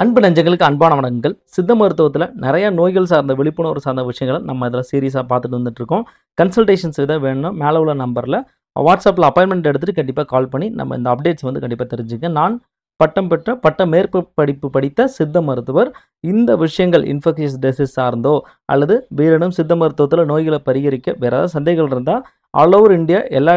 அன்பு நெஞ்சங்களுக்கு அன்பான வணக்கங்கள். சித்த மருத்துவத்தில் நிறைய நோய்கள் சார்ந்த விழிப்புணர்வு சார்ந்த விஷயங்களை நம்ம இதில் சீரியஸாக பார்த்துட்டு வந்துட்டுருக்கோம். கன்சல்டேஷன்ஸ் எதாவது வேணும்னா மேலே உள்ள நம்பரில் வாட்ஸ்அப்பில் அப்பாயின்மெண்ட் எடுத்துகிட்டு கண்டிப்பாக கால் பண்ணி நம்ம இந்த அப்டேட்ஸ் வந்து கண்டிப்பாக தெரிஞ்சுக்க. நான் பட்டம் பெற்ற பட்ட மேற்படிப்பு படித்த சித்த மருத்துவர். இந்த விஷயங்கள் இன்ஃபெக்ஷியஸ் டிசீஸ் சார்ந்தோ அல்லது வேறிடம் சித்த மருத்துவத்தில் நோய்களை பரிகரிக்க வேறு ஏதாவது சந்தேகங்கள் இருந்தால் ஆல் ஓவர் இந்தியா எல்லா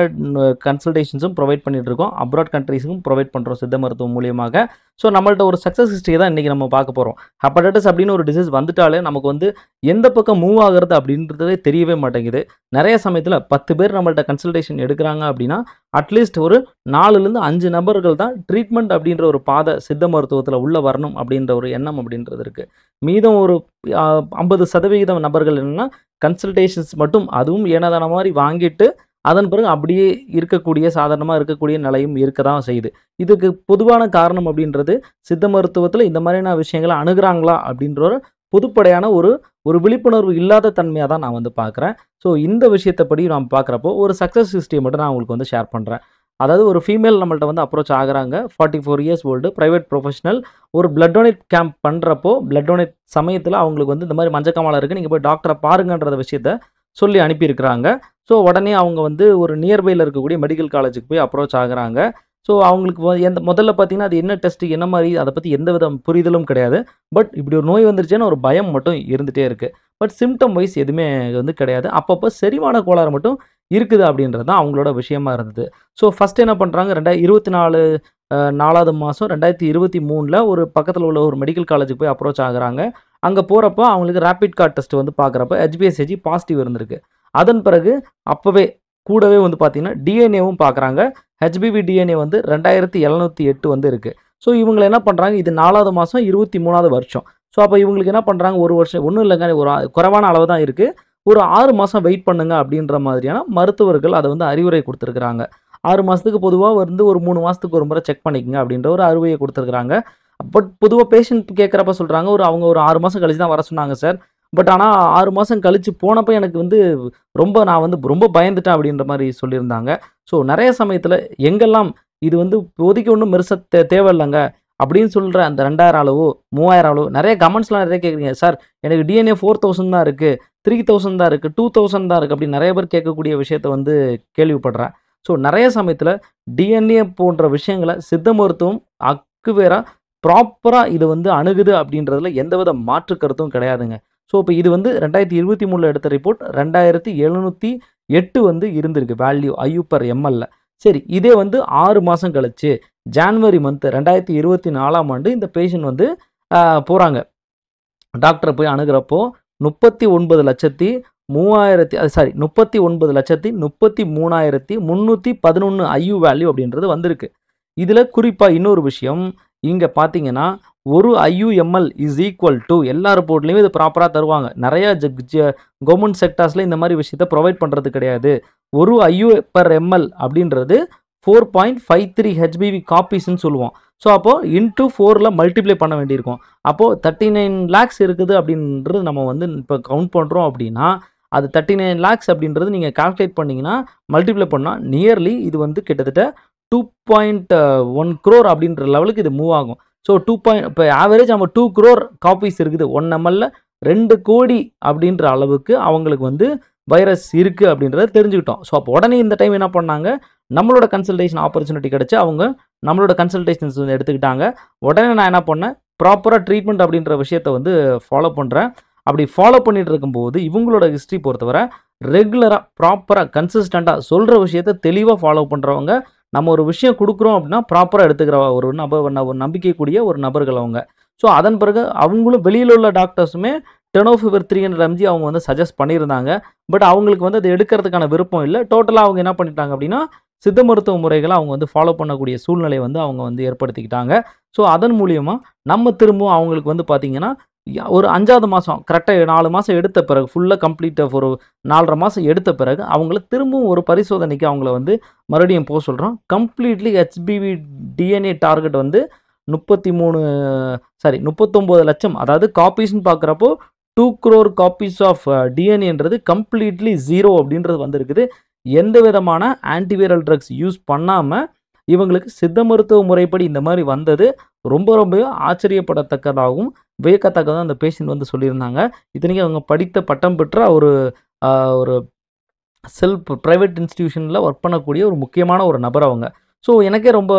கன்சல்டேஷன்ஸும் ப்ரொவைட் பண்ணிட்டு இருக்கோம். அப்ராட் கண்ட்ரீஸுக்கும் ப்ரொவைட் பண்ணுறோம் சித்த மருத்துவம் மூலியமாக. ஸோ நம்மள்ட்ட ஒரு சக்ஸஸ் ஹிஸ்ட்ரி தான் இன்றைக்கி நம்ம பார்க்க போகிறோம். ஹெப்படைட்டிஸ் அப்படின்னு ஒரு டிசீஸ் வந்துட்டாலே நமக்கு வந்து எந்த பக்கம் மூவ் ஆகிறது அப்படின்றதே தெரியவே மாட்டேங்குது. நிறைய சமயத்தில் 10 பேர் நம்மள்ட்ட கன்சல்டேஷன் எடுக்கிறாங்க அப்படின்னா அட்லீஸ்ட் ஒரு 4லேருந்து 5 நபர்கள் தான் ட்ரீட்மெண்ட் அப்படின்ற ஒரு பாதை சித்த மருத்துவத்தில் உள்ள வரணும் அப்படின்ற ஒரு எண்ணம் அப்படின்றது இருக்குது. மீதம் ஒரு 50% நபர்கள் என்னென்னா கன்சல்டேஷன்ஸ் மட்டும், அதுவும் ஏனதான மாதிரி வாங்கிட்டு அதன் பிறகு அப்படியே இருக்கக்கூடிய சாதாரணமாக இருக்கக்கூடிய நிலையும் இருக்க தான் செய்யுது. இதுக்கு பொதுவான காரணம் அப்படின்றது சித்த மருத்துவத்தில் இந்த மாதிரியான விஷயங்களை அணுகிறாங்களா அப்படின்ற ஒரு பொதுப்படையான ஒரு விழிப்புணர்வு இல்லாத தன்மையாக தான் நான் வந்து பார்க்குறேன். ஸோ இந்த விஷயத்தை படி நான் பார்க்குறப்போ ஒரு சக்ஸஸ் ஹிஸ்ட்ரியை மட்டும் நான் உங்களுக்கு வந்து ஷேர் பண்ணுறேன். அதாவது ஒரு ஃபீமேல் நம்மள்ட்ட வந்து அப்ரோச் ஆகுறாங்க. 44 இயர்ஸ் ஓல்டு, ப்ரைவேட் ப்ரொஃபஷனல். ஒரு பிளட் டொனேட் கேம்ப் பண்ணுறப்போ பிளட் டொனேட் சமயத்தில் அவங்களுக்கு வந்து இந்த மாதிரி மஞ்சக்காமலை இருக்குது, நீங்கள் போய் டாக்டரை பாருங்கன்ற விஷயத்த சொல்லி அனுப்பியிருக்கிறாங்க. ஸோ உடனே அவங்க வந்து ஒரு நியர்பையில் இருக்கக்கூடிய மெடிக்கல் காலேஜுக்கு போய் அப்ரோச் ஆகுறாங்க. ஸோ அவங்களுக்கு முதல்ல பார்த்தீங்கன்னா அது என்ன டெஸ்ட்டு என்ன மாதிரி அதை பற்றி எந்த வித புரிதலும் கிடையாது. பட் இப்படி ஒரு நோய் வந்துருச்சுன்னு ஒரு பயம் மட்டும் இருந்துகிட்டே இருக்குது. பட் சிம்டம் வைஸ் எதுவுமே வந்து கிடையாது. அப்பப்போ செரிமான கோளாறு மட்டும் இருக்குது அப்படின்றது தான் அவங்களோட விஷயமா இருந்தது. ஸோ ஃபஸ்ட்டு என்ன பண்ணுறாங்க, 2024 4வது மாதம் 2023 ஒரு பக்கத்தில் உள்ள ஒரு மெடிக்கல் காலேஜுக்கு போய் அப்ரோச் ஆகுறாங்க. அங்கே போகிறப்போ அவங்களுக்கு ரேபிட் கார்ட் டெஸ்ட் வந்து பார்க்குறப்ப HbSAg பாசிட்டிவ் இருந்திருக்கு. அதன் பிறகு அப்போவே கூடவே வந்து பார்த்திங்கன்னா டிஎன்ஏவும் பார்க்குறாங்க. HBV டிஎன்ஏ வந்து 2708 வந்து இருக்குது. ஸோ இவங்களை என்ன பண்ணுறாங்க, இது 4வது மாதம் 23வது வருஷம். ஸோ அப்போ இவங்களுக்கு என்ன பண்ணுறாங்க, ஒரு வருஷம் ஒன்றும் இல்லைங்க, ஒரு குறைவான அளவு தான் இருக்குது, ஒரு 6 மாதம் வெயிட் பண்ணுங்க அப்படின்ற மாதிரியான மருத்துவர்கள் அதை வந்து அறிவுரை கொடுத்துருக்குறாங்க. 6 மாதத்துக்கு பொதுவாக வந்து ஒரு 3 மாதத்துக்கு ஒரு முறை செக் பண்ணிக்கங்க அப்படின்ற ஒரு அறிவுரையை கொடுத்துருக்குறாங்க. பட் பொதுவாக பேஷண்ட் கேட்குறப்ப சொல்கிறாங்க, அவங்க ஒரு 6 மாதம் கழிச்சு தான் வர சொன்னாங்க சார். பட் ஆனால் 6 மாதம் கழித்து போனப்போ எனக்கு வந்து நான் வந்து ரொம்ப பயந்துட்டேன் அப்படின்ற மாதிரி சொல்லியிருந்தாங்க. ஸோ நிறைய சமயத்தில் எங்கெல்லாம் இது வந்து இப்போதைக்கு ஒன்றும் பெருசாக தேவையில்லைங்க அப்படின்னு சொல்கிற அந்த 2000 அளவோ 3000 அளவோ நிறைய கமெண்ட்ஸ்லாம் நிறைய கேட்குறீங்க. சார் எனக்கு டிஎன்ஏ 4000 தான் இருக்குது, 3000 தான் இருக்குது, 2000 தான் இருக்குது அப்படின்னு நிறைய பேர் கேட்கக்கூடிய விஷயத்தை வந்து கேள்விப்படுறேன். ஸோ நிறைய சமயத்தில் டிஎன்ஏ போன்ற விஷயங்களை சித்த மருத்துவம் அக்குவேராக ப்ராப்பராக இது வந்து அணுகுது அப்படின்றதுல எந்தவித மாற்று கருத்தும் கிடையாதுங்க. ஸோ இப்போ இது வந்து 2023 எடுத்த ரிப்போர்ட் 2708 வந்து இருந்திருக்கு வேல்யூ IU/ml. சரி, இதே வந்து 6 மாதம் கழிச்சு ஜான்வரி மந்த் 2024ஆம் ஆண்டு இந்த பேஷண்ட் வந்து போகிறாங்க டாக்டரை போய் அணுகிறப்போ 39,33,311 IU வேல்யூ அப்படின்றது வந்திருக்கு. இதில் குறிப்பாக இன்னொரு விஷயம் இங்கே பார்த்தீங்கன்னா, ஒரு IU/ml இஸ் ஈக்குவல் டு எல்லா ரிப்போர்ட்லேயுமே இது ப்ராப்பராக தருவாங்க. நிறைய கவர்மெண்ட் செக்டார்ஸில் இந்த மாதிரி விஷயத்தை ப்ரொவைட் பண்ணுறது கிடையாது. ஒரு IU/ml அப்படின்றது 4.53 HBV காப்பீஸ்ன்னு சொல்லுவோம். ஸோ அப்போது இன்ட்டு 4ல் மல்டிப்ளை பண்ண வேண்டியிருக்கும். அப்போது 39 lakhs இருக்குது அப்படின்றது நம்ம வந்து இப்போ கவுண்ட் பண்ணுறோம் அப்படின்னா அது 39 lakhs அப்படின்றது நீங்கள் கால்குலேட் பண்ணிங்கன்னா மல்டிப்ளை பண்ணால் நியர்லி இது வந்து கிட்டத்தட்ட 2.1 crore அப்படின்ற லெவலுக்கு இது மூவ் ஆகும். ஸோ இப்போ ஆவரேஜ் நம்ம 2 crore காப்பீஸ் இருக்குது. 1 mlல 2 கோடி அப்படின்ற அளவுக்கு அவங்களுக்கு வந்து வைரஸ் இருக்குது அப்படின்றத தெரிஞ்சுக்கிட்டோம். ஸோ அப்போ உடனே இந்த டைம் என்ன பண்ணாங்க, நம்மளோட கன்சல்டேஷன் ஆப்பர்ச்சுனிட்டி கிடச்சி அவங்க நம்மளோட கன்சல்டேஷன்ஸ் வந்து எடுத்துக்கிட்டாங்க. உடனே நான் என்ன பண்ணேன், ப்ராப்பராக ட்ரீட்மெண்ட் அப்படின்ற விஷயத்தை வந்து ஃபாலோ பண்ணுறேன். அப்படி ஃபாலோ பண்ணிகிட்டு இருக்கும்போது இவங்களோட ஹிஸ்ட்ரி பொறுத்தவரை ரெகுலராக ப்ராப்பராக கன்சிஸ்டண்ட்டாக சொல்கிற விஷயத்தை தெளிவாக ஃபாலோ பண்ணுறவங்க, நம்ம ஒரு விஷயம் கொடுக்குறோம் அப்படின்னா ப்ராப்பராக எடுத்துக்கிற ஒரு நம்பிக்கைக்கூடிய ஒரு நபர்கள் அவங்க. ஸோ அதன் பிறகு அவங்களும் வெளியில் உள்ள டாக்டர்ஸுமே டெனோஃபிவர் 300 mg அவங்க வந்து சஜஸ்ட் பண்ணியிருந்தாங்க. பட் அவங்களுக்கு வந்து அது எடுக்கிறதுக்கான விருப்பம் இல்லை. டோட்டலாக அவங்க என்ன பண்ணிட்டாங்க அப்படின்னா சித்த மருத்துவ முறைகளை அவங்க வந்து ஃபாலோ பண்ணக்கூடிய சூழ்நிலையை வந்து அவங்க வந்து ஏற்படுத்திக்கிட்டாங்க. ஸோ அதன் மூலியமாக நம்ம திரும்பவும் அவங்களுக்கு வந்து பார்த்திங்கன்னா ஒரு 5வது மாதம் கரெக்டாக 4 மாதம் எடுத்த பிறகு ஃபுல்லாக கம்ப்ளீட்டாக ஒரு 4.5 மாதம் எடுத்த பிறகு அவங்கள திரும்பவும் ஒரு பரிசோதனைக்கு அவங்கள வந்து மறுபடியும் போக சொல்கிறோம். கம்ப்ளீட்லி HBV டிஎன்ஏ டார்கெட் வந்து 39 லட்சம், அதாவது காப்பீஸ்ன்னு பார்க்குறப்போ 2 crore காப்பீஸ் ஆஃப் டிஎன்ஏன்றது கம்ப்ளீட்லி 0 அப்படின்றது வந்திருக்குது. எந்த விதமான ஆன்டிவைரல் ட்ரக்ஸ் யூஸ் பண்ணாமல் இவங்களுக்கு சித்த மருத்துவ முறைப்படி இந்த மாதிரி வந்தது ரொம்ப ரொம்பவே ஆச்சரியப்படத்தக்கதாகவும், வியக்கத்தக்கதாகவும் அந்த பேஷண்ட் வந்து சொல்லியிருந்தாங்க. இத்தனைக்கும் அவங்க படித்த பட்டம் பெற்ற ஒரு அ ஒரு செல்ஃப் பிரைவேட் இன்ஸ்டிடியூஷன்ல ஒர்க் பண்ணக்கூடிய ஒரு முக்கியமான ஒரு நபர் அவங்க. ஸோ எனக்கே ரொம்ப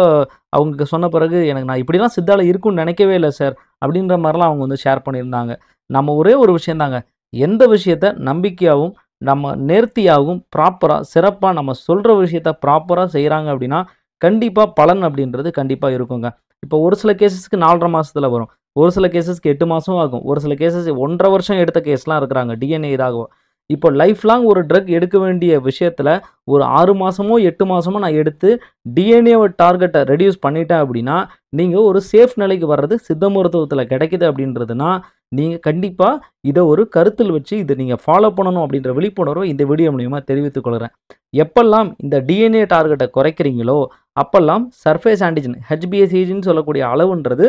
அவங்க சொன்ன பிறகு எனக்கு நான் இப்படிலாம் சித்தால இருக்கும்னு நினைக்கவே இல்ல சார். அப்படின்ற மாரிலாம் அவங்க வந்து ஷேர் பண்ணியிருந்தாங்க. நம்ம ஒரே ஒரு விஷயம் தாங்க. எந்த விஷயத்த நம்பிக்கையாவும், நம்ம நேர்த்தியாகவும், ப்ராப்பரா, சிறப்பா நம்ம சொல்ற விஷயத்த ப்ராப்பரா செய்றாங்க அப்படின்னா, கண்டிப்பா பலன் அப்படின்றது கண்டிப்பா இருக்குங்க. இப்போ ஒரு சில கேஸஸ்க்கு 4 1/2 மாசத்துல வரும். ஒரு சில கேஸஸ்க்கு 8 மாசம் ஆகும். ஒரு சில கேஸஸ் 1 1/2 வருஷம் எடுத்த கேஸ்லாம் இருக்கிறாங்க. டிஎன்ஏ இதாகும். இப்போ லைஃப் லாங் ஒரு ட்ரக் எடுக்க வேண்டிய விஷயத்துல, ஒரு 6 மாசமோ, 8 மாசமோ நான் எடுத்து டிஎன்ஏவ டார்கெட்ட ரெட்யூஸ் பண்ணிட்டேன் அப்படின்னா, நீங்க ஒரு சேஃப் நிலைக்கு வர்றது சித்த மருத்துவத்தில கிடைக்குது அப்படின்றதுனா, நீங்க கண்டிப்பா இத ஒரு கருத்தில் வச்சு இத நீங்க ஃபாலோ பண்ணணும் அப்படின்ற விழிப்புணர்வ இந்த வீடியோ மூலியமா தெரிவித்துக் கொள்கிறேன். எப்பல்லாம் இந்த டிஎன்ஏ டார்கெட்ட குறைக்கிறீங்களோ, அப்பல்லாம் சர்ஃபேஸ் ஆன்டிஜன் HbA1c சொல்லக்கூடிய அளவுன்றது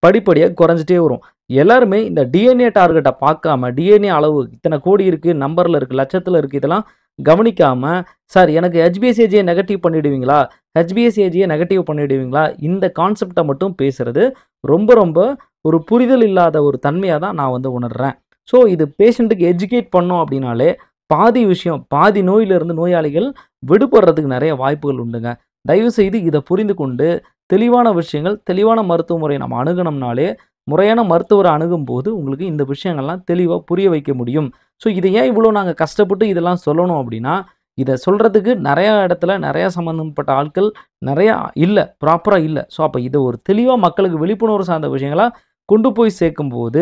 படிப்படியா குறைஞ்சுட்டே வரும். எல்லாருமே இந்த டிஎன்ஏ டார்கெட்ட பார்க்காம, டிஎன்ஏ அளவு இத்தன கோடி இருக்கு, நம்பர்ல இருக்கு, லட்சத்துல இருக்கு இதெல்லாம் கவனிக்காம, சார் எனக்கு HbA1c நெகட்டிவ் பண்ணிடுவீங்களா? HbA1c நெகட்டிவ் பண்ணிடுவீங்களா? இந்த கான்செப்ட்ட மட்டும் பேசுறது ரொம்ப ரொம்ப ஒரு புரிதல் இல்லாத ஒரு தன்மையா தான் நான் வந்து உணர்றேன். ஸோ இது பேஷண்ட்டுக்கு எஜுகேட் பண்ணோம் அப்படின்னாலே, பாதி விஷயம், பாதி நோயிலிருந்து நோயாளிகள் விடுபடுறதுக்கு நெறைய வாய்ப்புகள் உண்டுங்க. தயவுசெய்து இத புரிந்து கொண்டு, தெளிவான விஷயங்கள், தெளிவான மருத்துவ முறைய நம்ம அணுகுனோம்னாலே, முறையான மருத்துவர அணுகும்போது உங்களுக்கு இந்த விஷயங்கள்லாம் தெளிவா புரிய வைக்க முடியும். ஸோ இத ஏன் இவ்வளோ நாங்க கஷ்டப்பட்டு இதெல்லாம் சொல்லணும் அப்படின்னா, இத சொல்றதுக்கு நெறைய இடத்துல நெறைய சம்மந்தப்பட்ட ஆட்கள் நெறையா இல்ல. ப்ராப்பரா இல்ல. ஸோ அப்ப இத ஒரு தெளிவா மக்களுக்கு விழிப்புணர்வு சார்ந்த விஷயங்களா கொண்டு போய் சேர்க்கும்போது,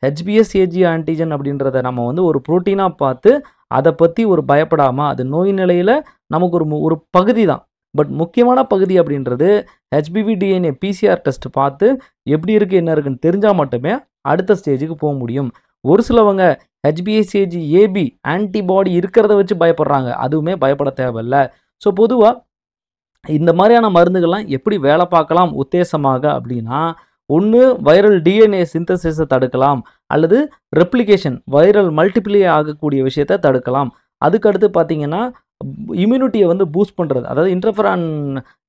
HbA1c ஆன்டிஜன் அப்படின்றத நம்ம வந்து ஒரு புரோட்டீனா பார்த்து, அத பத்தி ஒரு பயப்படாம, அது நோய் நிலையில நமக்கு ஒரு பகுதி தான். பட் முக்கியமான பகுதி அப்படின்றது HBV DNA PCR டெஸ்ட் பார்த்து எப்படி இருக்கு, என்ன இருக்குன்னு தெரிஞ்சா மட்டுமே அடுத்த ஸ்டேஜ்க்கு போ முடியும். ஒரு சிலவங்க HbA1c AB ஆன்டிபாடி இருக்கிறத வச்சு பயப்படுறாங்க. அதுவுமே பயப்பட தேவையில்ல. ஸோ பொதுவா இந்த மாரியான மருந்துகள்லாம் எப்படி வேலை பார்க்கலாம் உத்தேசமாக அப்படின்னா, ஒண்ணு வைரல் டிஎன்ஏ சிந்தசிஸ தடுக்கலாம். அல்லது ரெப்ளிகேஷன் வைரல் மல்டிப்ளை ஆகக்கூடிய விஷயத்த தடுக்கலாம். அதுக்கு அடுத்து பார்த்தீங்கன்னா, இம்யூனிட்டிய வந்து பூஸ்ட் பண்றது. அதாவது இன்டர்ஃபெரான்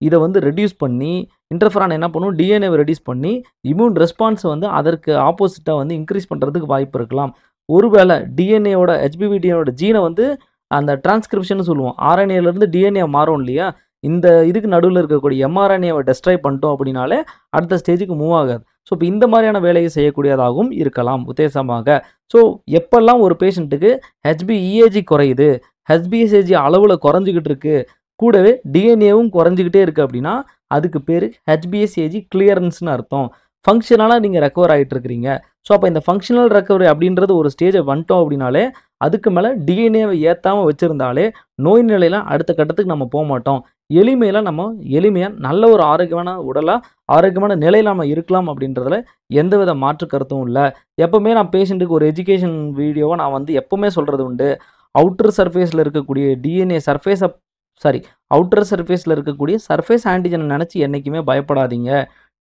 இத வந்து ரெட்யூஸ் பண்ணி, இன்டர்ஃபெரான் என்ன பண்ணும்? டிஎன்ஏவ ரெட்யூஸ் பண்ணி, இம்யூன் ரெஸ்பான்ஸ வந்து அதற்கு ஆப்போசிட்டா வந்து இன்கிரீஸ் பண்றதுக்கு வாய்ப்பு இருக்கலாம். ஒருவேள டிஎன்ஏவோட HBV டிஎன்ஏவோட ஜீன வந்து அந்த டிரான்ஸ்கிரிப்ஷன்னு சொல்லுவோம். RNAலேருந்து டிஎன்ஏ மாறும் இல்லையா? இந்த இதுக்கு நடுவுல இருக்கக்கூடிய mRNAவ டெஸ்ட்ராய் பண்ணிட்டோம் அப்படின்னாலே, அடுத்த ஸ்டேஜ்க்கு மூவ் ஆகாது. ஸோ இப்ப இந்த மாரியான வேலைய செய்யக்கூடியதாகவும் இருக்கலாம் உத்தேசமாக. ஸோ எப்பல்லாம் ஒரு பேஷண்ட்டுக்கு HbEAg குறையுது, HbA1c அளவுல குறைஞ்சுகிட்டு இருக்கு, கூடவே டிஎன்ஏவும் குறைஞ்சுகிட்டே இருக்கு அப்படின்னா, அதுக்கு பேரு HbA1c கிளியரன்ஸ்ன்னு அர்த்தம். ஃபங்ஷனலா நீங்க ரெக்கவர் ஆயிட்டு இருக்கிறீங்க. ஸோ அப்ப இந்த ஃபங்ஷனல் ரெக்கவரி அப்படின்றது ஒரு ஸ்டேஜ வந்துட்டோம் அப்படின்னாலே, அதுக்கு மேல டிஎன்ஏவ ஏத்தாம வச்சிருந்தாலே, நோய் நிலையில அடுத்த கட்டத்துக்கு நம்ம போமாட்டோம். எளிமையா நல்ல ஒரு ஆரோக்கியமான உடலா, ஆரோக்கியமான நிலையில நம்ம இருக்கலாம் அப்படின்றதுல எந்தவித மாற்று கருத்தும் இல்ல. எப்பவுமே நான் பேஷண்ட்டுக்கு ஒரு எஜுகேஷன் வீடியோவா நான் வந்து எப்பவுமே சொல்றது உண்டு. அவுட்டர் சர்ஃபேஸ்ல இருக்கக்கூடிய டிஎன்ஏ சர்ஃபேஸ சாரி அவுட்டர் சர்ஃபேஸ்ல இருக்கக்கூடிய சர்ஃபேஸ் ஆன்டிஜன நெனச்சு என்னைக்குமே பயப்படாதீங்க.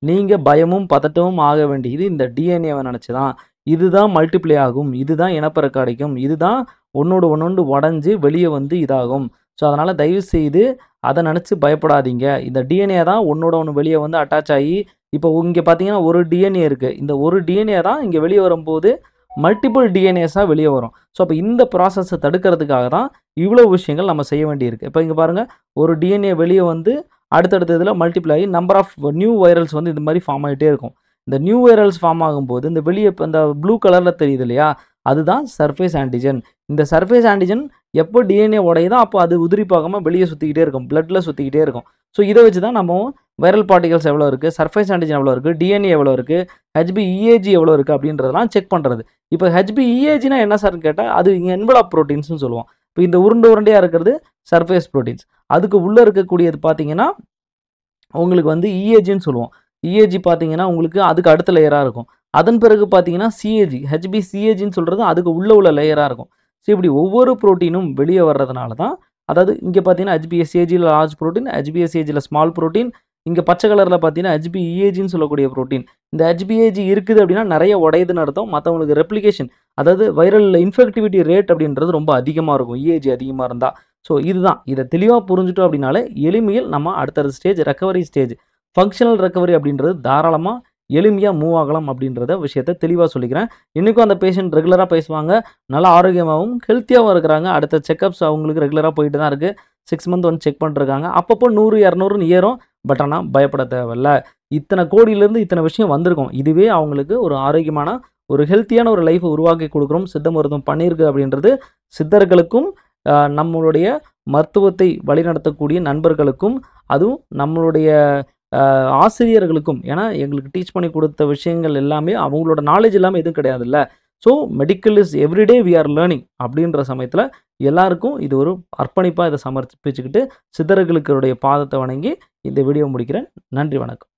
நீங்க பயமும், பதட்டமும் ஆக வேண்டியது இந்த டிஎன்ஏவ நெனச்சு தான். இதுதான் மல்டிப்ளை ஆகும். இதுதான் இனப்பெருக்கம் அடைக்கும். இதுதான் ஒண்ணோடு ஒண்ணொண்டு உடைஞ்சு வெளிய வந்து இதாகும். ஸோ அதனால தயவு செய்து அத நெனச்சு பயப்படாதீங்க. இந்த டிஎன்ஏ தான் ஒண்ணோட ஒண்ணு வெளிய வந்து அட்டாச் ஆயி, இப்போ இங்க பார்த்தீங்கன்னா, ஒரு டிஎன்ஏ இருக்கு. இந்த ஒரு டிஎன்ஏ தான் இங்க வெளிய வரும்போது மல்டிபிள் டிஎன்ஏஸா வெளிய வரும். ஸோ அப்ப இந்த ப்ராசஸ தடுக்கிறதுக்காக தான் இவ்வளோ விஷயங்கள் நம்ம செய்ய வேண்டியிருக்கு. இப்ப இங்க பாருங்க, ஒரு டிஎன்ஏ வெளிய வந்து அடுத்தடுத்த இதில மல்டிப்ளை ஆகி நம்பர் ஆஃப் நியூ வைரல்ஸ் வந்து இந்த மாரி ஃபார்ம் ஆயிட்டே இருக்கும். இந்த நியூ வைரல்ஸ் ஃபார்ம் ஆகும்போது, இந்த வெளிய இப்ப இந்த ப்ளூ கலர்ல தெரியுது இல்லையா? அதுதான் சர்ஃபேஸ் ஆன்டிஜன். இந்த சர்ஃபேஸ் ஆன்டிஜன் எப்போ டிஎன்ஏ உடையுதோ, அப்போ அது உதிரி போகாம வெளிய சுத்திக்கிட்டே இருக்கும். பிளட்ல சுத்திக்கிட்டே இருக்கும். ஸோ இத வச்சு தான் நம்ம வைரல் பார்ட்டிகல்ஸ் எவ்வளோ இருக்கு? சர்ஃபேஸ் ஆன்டிஜன் எவ்வளோ இருக்கு? டிஎன்ஏ எவ்வளோ இருக்கு? HbEAg எவ்வளோ இருக்கு? அப்படின்றதெல்லாம் செக் பண்றது. இப்ப HbEAgனா என்ன சார்ன்னு கேட்டா, அது என்வலப் புரோட்டீன்ஸ்ன்னு சொல்லுவோம். இப்ப இந்த உருண்டையா இருக்கிறது சர்ஃபேஸ் புரோட்டீன்ஸ். அதுக்கு உள்ள இருக்கக்கூடியது பார்த்தீங்கன்னா, உங்களுக்கு வந்து EAgன்னு சொல்லுவோம். EAg பார்த்தீங்கன்னா, உங்களுக்கு அதுக்கு அடுத்த லேயரா இருக்கும். அதன் பிறகு பார்த்தீங்கன்னா, CAG HbCAgன்னு சொல்றது அதுக்கு உள்ள லேயரா இருக்கும். ஸோ இப்படி ஒவ்வொரு புரோட்டீனும் வெளிய வர்றதுனால தான், அதாவது இங்க பார்த்தீங்கன்னா, HbSAgல லார்ஜ் புரோட்டீன், HbSAgல ஸ்மால் புரோட்டீன், இங்க பச்சை கலர்ல பார்த்தீங்கன்னா, HbEAgன்னு சொல்லக்கூடிய புரோட்டீன். இந்த HbAg இருக்குது அப்படின்னா நெறைய உடையுதுன்னு அர்த்தம். மத்தவங்களுக்கு ரெப்ளிகேஷன், அதாவது வைரல் இன்ஃபெக்டிவிட்டி ரேட் அப்படின்றது ரொம்ப அதிகமா இருக்கும். EAg அதிகமா இருந்தா. ஸோ இதுதான். இத தெளிவா புரிஞ்சுட்டோம் அப்படின்னாலே, எளிமையில் நம்ம அடுத்த stage recovery stage, functional recovery அப்படின்றது தாராளமா எளிமையாக மூவ் ஆகலாம் அப்படின்றத விஷயத்தை தெளிவாக சொல்லிக்கிறேன். இன்றைக்கும் அந்த பேஷண்ட் ரெகுலராக பேசுவாங்க. நல்லா ஆரோக்கியமாகவும் ஹெல்த்தியாகவும் இருக்கிறாங்க. அடுத்த செக்கப்ஸ் அவங்களுக்கு ரெகுலராக போயிட்டு தான் இருக்குது. 6 மந்த் வந்து செக் பண்ணிருக்காங்க. அப்பப்போ 100, 200ன்னு ஏறும். பட் ஆனால் பயப்பட தேவையில்ல. இத்தனை கோடியிலேருந்து இத்தனை விஷயம் வந்திருக்கும். இதுவே அவங்களுக்கு ஒரு ஆரோக்கியமான ஒரு ஹெல்த்தியான ஒரு லைஃப்பை உருவாக்கி கொடுக்குறோம். சித்த மருத்துவம் பண்ணியிருக்கு அப்படின்றது சித்தர்களுக்கும் நம்மளுடைய மருத்துவத்தை வழிநடத்தக்கூடிய நண்பர்களுக்கும், அதுவும் நம்மளுடைய ஆசிரியர்களுக்கும், ஏன்னா எங்களுக்கு டீச் பண்ணி கொடுத்த விஷயங்கள் எல்லாமே அவங்களோட நாலேஜ் இல்லாமல் எதுவும் கிடையாதுல்ல. So medical is everyday we are learning அப்படின்ற சமயத்தில் எல்லாருக்கும் இது ஒரு அர்ப்பணிப்பாக இதை சமர்ப்பிச்சுக்கிட்டு சித்தர்களுடைய பாதத்தை வணங்கி இந்த வீடியோ முடிக்கிறேன். நன்றி, வணக்கம்.